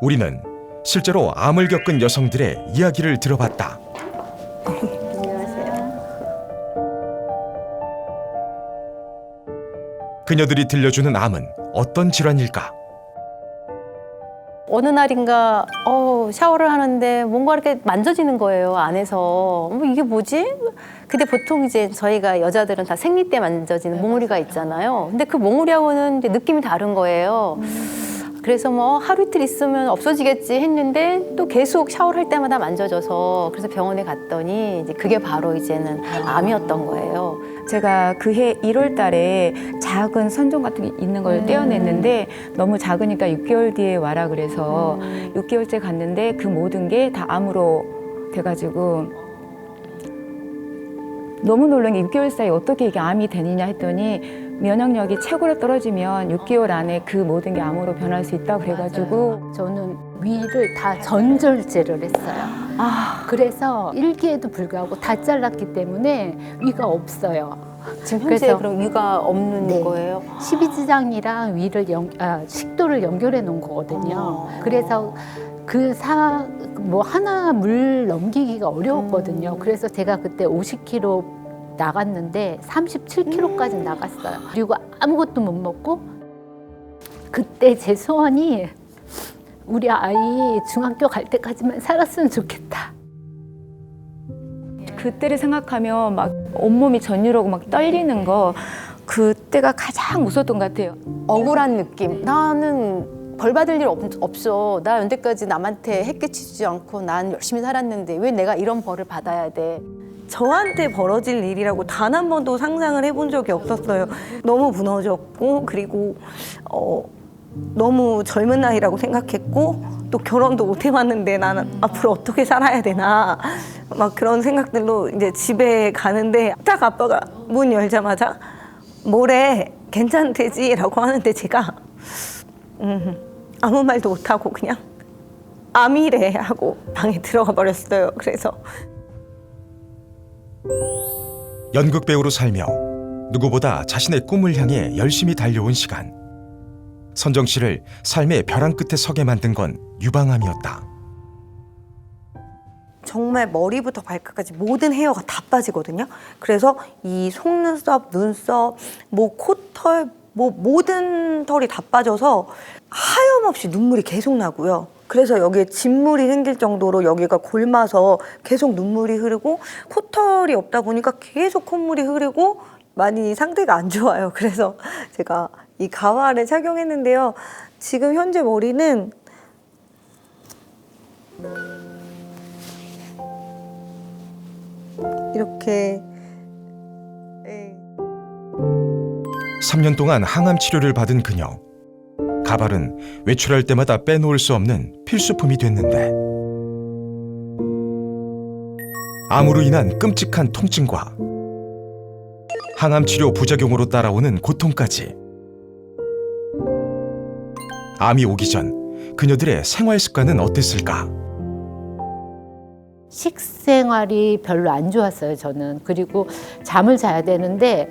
우리는 실제로 암을 겪은 여성들의 이야기를 들어봤다. 안녕하세요. 그녀들이 들려주는 암은 어떤 질환일까? 어느 날인가 샤워를 하는데 뭔가 이렇게 만져지는 거예요, 안에서. 이게 뭐지? 근데 보통 이제 저희가 여자들은 다 생리 때 만져지는 몽우리가 있잖아요. 근데 그 몽우리하고는 이제 느낌이 다른 거예요. 그래서 뭐 하루 이틀 있으면 없어지겠지 했는데 또 계속 샤워를 할 때마다 만져져서 그래서 병원에 갔더니 이제 그게 바로 이제는 암이었던 거예요. 제가 그해 1월 달에 작은 선종 같은 게 있는 걸 떼어냈는데 너무 작으니까 6개월 뒤에 와라 그래서 6개월째 갔는데 그 모든 게 다 암으로 돼가지고 너무 놀란 게 6개월 사이에 어떻게 이게 암이 되느냐 했더니 면역력이 최고로 떨어지면 6개월 안에 그 모든 게 암으로 변할 수 있다 그래가지고 저는 위를 다 전절제를 했어요. 그래서 1기에도 불구하고 다 잘랐기 때문에 위가 없어요. 지금 현재 그래서- 그럼 위가 없는 네. 거예요? 12지장이랑 위를 식도를 연결해 놓은 거거든요. 그래서 뭐 하나 물 넘기기가 어려웠거든요. 그래서 제가 그때 50kg 나갔는데 37kg까지 나갔어요. 그리고 아무것도 못 먹고 그때 제 소원이 우리 아이 중학교 갈 때까지만 살았으면 좋겠다. 그때를 생각하면 막 온몸이 전율하고 막 떨리는 거 그때가 가장 무서웠던 것 같아요. 억울한 느낌. 나는 벌 받을 일 없어. 나 연대까지 남한테 해끼치지 않고 난 열심히 살았는데 왜 내가 이런 벌을 받아야 돼? 저한테 벌어질 일이라고 단 한 번도 상상을 해본 적이 없었어요. 너무 무너졌고 그리고 너무 젊은 나이라고 생각했고 또 결혼도 못 해봤는데 나는 앞으로 어떻게 살아야 되나 막 그런 생각들로 이제 집에 가는데 딱 아빠가 문 열자마자 뭐래 괜찮대지라고 하는데 제가 아무 말도 못하고 그냥 암이래 하고 방에 들어가 버렸어요. 그래서 연극 배우로 살며 누구보다 자신의 꿈을 향해 열심히 달려온 시간. 선정 씨를 삶의 벼랑 끝에 서게 만든 건 유방암이었다. 정말 머리부터 발끝까지 모든 헤어가 다 빠지거든요. 그래서 이 속눈썹, 눈썹, 뭐 코털, 뭐 모든 털이 다 빠져서 하염없이 눈물이 계속 나고요. 그래서 여기에 진물이 생길 정도로 여기가 골마서 계속 눈물이 흐르고 코털이 없다 보니까 계속 콧물이 흐르고 많이 상태가 안 좋아요. 그래서 제가 이 가발을 착용했는데요. 지금 현재 머리는 이렇게 3년 동안 항암 치료를 받은 그녀. 가발은 외출할 때마다 빼놓을 수 없는 필수품이 됐는데 암으로 인한 끔찍한 통증과 항암 치료 부작용으로 따라오는 고통까지. 암이 오기 전 그녀들의 생활 습관은 어땠을까? 식생활이 별로 안 좋았어요, 저는. 그리고 잠을 자야 되는데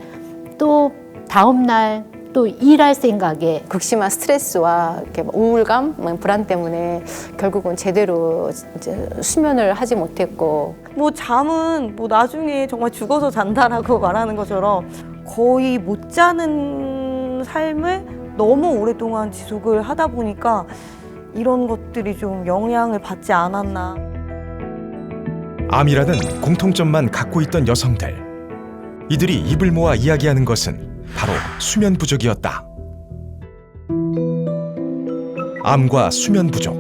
또 다음 날 또 일할 생각에 극심한 스트레스와 이렇게 우울감, 불안 때문에 결국은 제대로 이제 수면을 하지 못했고 뭐 잠은 뭐 나중에 정말 죽어서 잔다라고 말하는 것처럼 거의 못 자는 삶을 너무 오랫동안 지속을 하다 보니까 이런 것들이 좀 영향을 받지 않았나. 암이라는 공통점만 갖고 있던 여성들. 이들이 입을 모아 이야기하는 것은 바로 수면 부족이었다. 암과 수면 부족.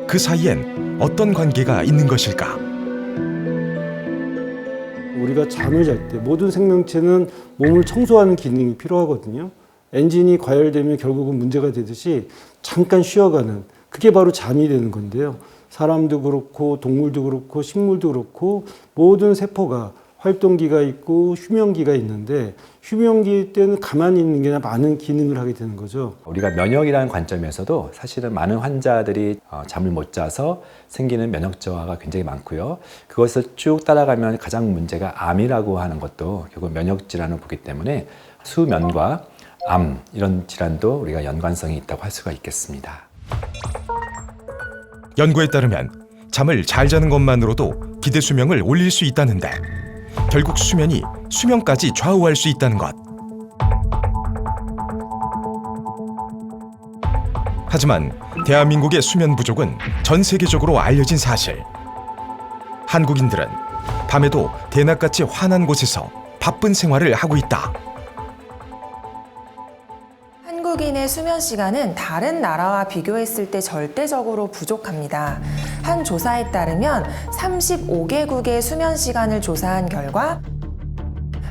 그 사이엔 어떤 관계가 있는 것일까? 우리가 잠을 잘 때 모든 생명체는 몸을 청소하는 기능이 필요하거든요. 엔진이 과열되면 결국은 문제가 되듯이 잠깐 쉬어가는 그게 바로 잠이 되는 건데요. 사람도 그렇고 동물도 그렇고 식물도 그렇고 모든 세포가 활동기가 있고 휴면기가 있는데 휴면기 때는 가만히 있는 게 아니라 많은 기능을 하게 되는 거죠. 우리가 면역이라는 관점에서도 사실은 많은 환자들이 잠을 못 자서 생기는 면역 저하가 굉장히 많고요. 그것을 쭉 따라가면 가장 문제가 암이라고 하는 것도 결국 면역 질환을 보기 때문에 수면과 암 이런 질환도 우리가 연관성이 있다고 할 수가 있겠습니다. 연구에 따르면 잠을 잘 자는 것만으로도 기대 수명을 올릴 수 있다는데 결국 수면이 수명까지 좌우할 수 있다는 것. 하지만 대한민국의 수면 부족은 전 세계적으로 알려진 사실. 한국인들은 밤에도 대낮같이 환한 곳에서 바쁜 생활을 하고 있다. 한국인의 수면 시간은 다른 나라와 비교했을 때 절대적으로 부족합니다. 한 조사에 따르면 35개국의 수면 시간을 조사한 결과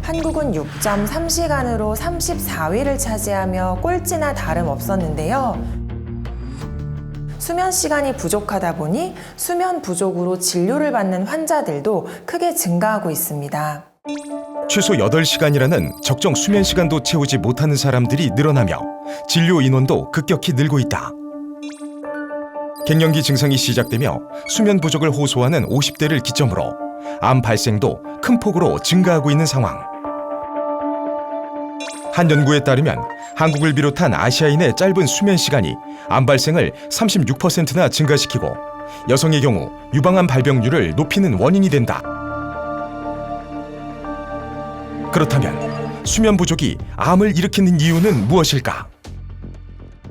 한국은 6.3시간으로 34위를 차지하며 꼴찌나 다름없었는데요. 수면 시간이 부족하다 보니 수면 부족으로 진료를 받는 환자들도 크게 증가하고 있습니다. 최소 8시간이라는 적정 수면 시간도 채우지 못하는 사람들이 늘어나며 진료 인원도 급격히 늘고 있다. 갱년기 증상이 시작되며 수면 부족을 호소하는 50대를 기점으로 암 발생도 큰 폭으로 증가하고 있는 상황. 한 연구에 따르면 한국을 비롯한 아시아인의 짧은 수면 시간이 암 발생을 36%나 증가시키고 여성의 경우 유방암 발병률을 높이는 원인이 된다. 그렇다면 수면 부족이 암을 일으키는 이유는 무엇일까?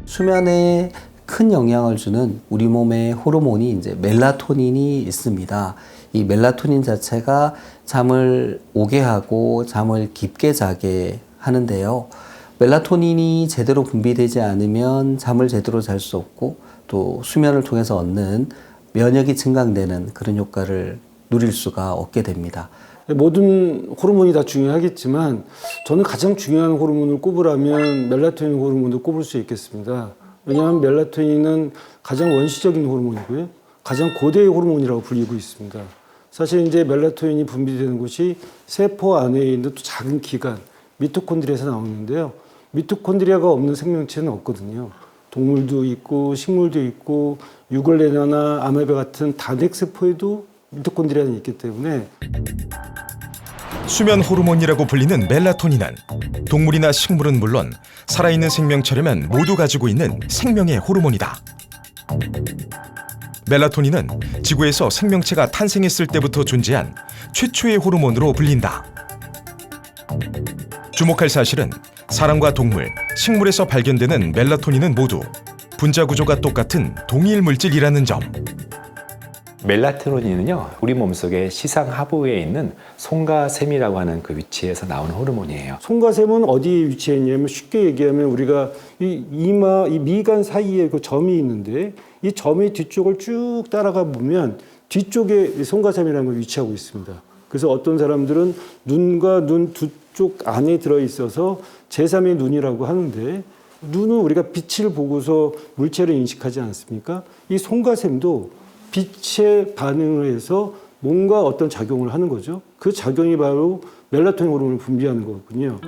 수면에 큰 영향을 주는 우리 몸의 호르몬이 이제 멜라토닌이 있습니다. 이 멜라토닌 자체가 잠을 오게 하고 잠을 깊게 자게 하는데요. 멜라토닌이 제대로 분비되지 않으면 잠을 제대로 잘 수 없고 또 수면을 통해서 얻는 면역이 증강되는 그런 효과를 누릴 수가 없게 됩니다. 모든 호르몬이 다 중요하겠지만 저는 가장 중요한 호르몬을 꼽으라면 멜라토닌 호르몬을 꼽을 수 있겠습니다. 왜냐하면 멜라토닌은 가장 원시적인 호르몬이고요. 가장 고대의 호르몬이라고 불리고 있습니다. 사실 이제 멜라토닌이 분비되는 곳이 세포 안에 있는 또 작은 기관, 미토콘드리아에서 나오는데요. 미토콘드리아가 없는 생명체는 없거든요. 동물도 있고 식물도 있고 유골레나나 아메바 같은 다넥세포에도 미토콘드리아는 있기 때문에 수면 호르몬이라고 불리는 멜라토닌은 동물이나 식물은 물론 살아있는 생명체라면 모두 가지고 있는 생명의 호르몬이다. 멜라토닌은 지구에서 생명체가 탄생했을 때부터 존재한 최초의 호르몬으로 불린다. 주목할 사실은 사람과 동물, 식물에서 발견되는 멜라토닌은 모두 분자 구조가 똑같은 동일 물질이라는 점. 멜라토닌은요, 우리 몸속의 시상하부에 있는 송가샘이라고 하는 그 위치에서 나오는 호르몬이에요. 송가샘은 어디에 위치해 있냐면 쉽게 얘기하면 우리가 이 이마, 이 미간 사이에 그 점이 있는데 이 점의 뒤쪽을 쭉 따라가 보면 뒤쪽에 송가샘이라는 걸 위치하고 있습니다. 그래서 어떤 사람들은 눈과 눈 두 쪽 안에 들어있어서 제3의 눈이라고 하는데 눈은 우리가 빛을 보고서 물체를 인식하지 않습니까? 이 송가샘도 빛에 반응을 해서 뭔가 어떤 작용을 하는 거죠. 그 작용이 바로 멜라토닌 호르몬을 분비하는 거거든요.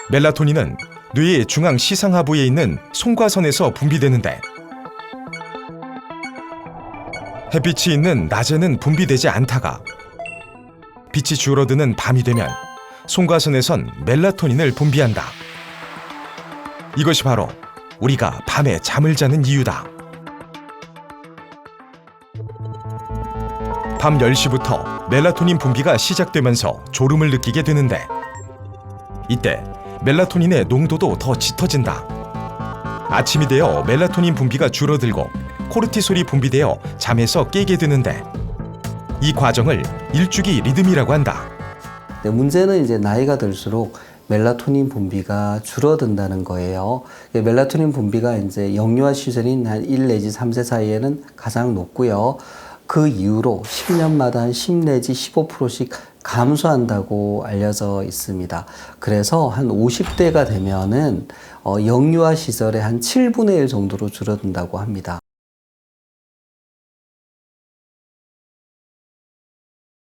멜라토닌은 뇌의 중앙 시상하부에 있는 송과선에서 분비되는데 햇빛이 있는 낮에는 분비되지 않다가 빛이 줄어드는 밤이 되면 송과선에선 멜라토닌을 분비한다. 이것이 바로 우리가 밤에 잠을 자는 이유다. 밤 10시부터 멜라토닌 분비가 시작되면서 졸음을 느끼게 되는데 이때 멜라토닌의 농도도 더 짙어진다. 아침이 되어 멜라토닌 분비가 줄어들고 코르티솔이 분비되어 잠에서 깨게 되는데 이 과정을 일주기 리듬이라고 한다. 문제는 이제 나이가 들수록 멜라토닌 분비가 줄어든다는 거예요. 멜라토닌 분비가 이제 영유아 시절인 한 1 내지 3세 사이에는 가장 높고요. 그 이후로 10년마다 한 10 내지 15%씩 감소한다고 알려져 있습니다. 그래서 한 50대가 되면은 영유아 시절에 한 7분의 1 정도로 줄어든다고 합니다.